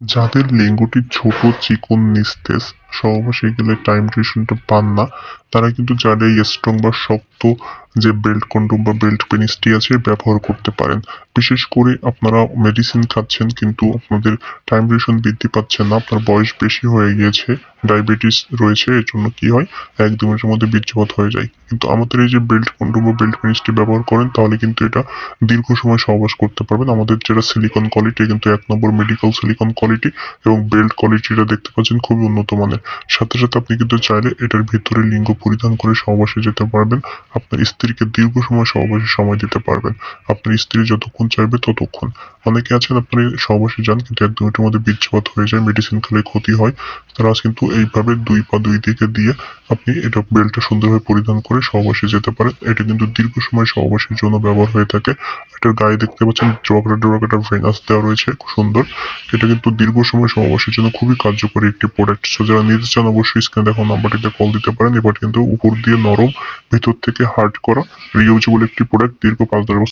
যাদের লিঙ্গটি ছোট, চিকন, নিস্তেজ, সহবাসে গেলে টাইম ডিউরেশনটা পান না, তারা কিন্তু চাইলে এই স্ট্রং বা শক্ত যে বেল্ট কন্ডোম বা বেল্ট পেনিসটি আছে ব্যবহার করতে পারেন। বিশেষ করে আপনারা মেডিসিন খাচ্ছেন কিন্তু আপনাদের টাইম ডিউরেশন বৃদ্ধি পাচ্ছে না, আপনার বয়স বেশি হয়ে গিয়েছে, ডায়াবেটিস রয়েছে, এর জন্য কি হয় ১-২ মাসের মধ্যে বীর্যপাত হয়ে যায়। কিন্তু আমাদের এই যে বেল্ট কন্ডোম বা বেল্ট পেনিসটি ব্যবহার করেন তাহলে কিন্তু এটা দীর্ঘ সময় সহবাস করতে পারবেন। আমাদের যেটা সিলিকন কোয়ালিটি কিন্তু ১ নম্বর মেডিকেল সিলিকন কোয়ালিটি এবং বেল্ট কোয়ালিটিটা দেখতে পাচ্ছেন খুবই উন্নত মানের। সাথে, সাথে আপনি কিন্তু চাইলে এটার ভিতরে লিঙ্গ পরিধান করে সহবাসে যেতে পারবেন। আপনার স্ত্রীকে দীর্ঘ সময় সহবাসে সময় দিতে পারবেন। আপনার স্ত্রী যতক্ষণ চাইবে ততক্ষণ। অনেকে আছেন আপনি সহবাসে যান কিন্তু ১-২ মিনিটের মধ্যে বীর্যপাত হয়ে যায়, মেডিসিন খেলে ক্ষতি হয়। তারা কিন্তু এইভাবে ২ পা ২ দিকে দিয়ে আপনি এটা বেল্টটা সুন্দরভাবে পরিধান করে সহবাসে যেতে পারেন। এটা কিন্তু দীর্ঘ সময় সহবাসের জন্য ব্যবহার হয়ে থাকে। এটার গায়ে দেখতে পাচ্ছেন ড্রপ একটা ভেনাস দেওয়া রয়েছে, খুব সুন্দর। এটা কিন্তু দীর্ঘ সময় সহবাসের জন্য খুবই কার্যকরী একটি প্রোডাক্ট। সো যারা নিতে চান অবশ্যই স্ক্রিনে দেখানো নাম্বারটিতে কল দিতে পারেন। এবার কিন্তু উপর দিয়ে নরম, ভেতর থেকে হার্ড করা রিইউজেবল একটি প্রোডাক্ট, দীর্ঘ ৫-১০ বছর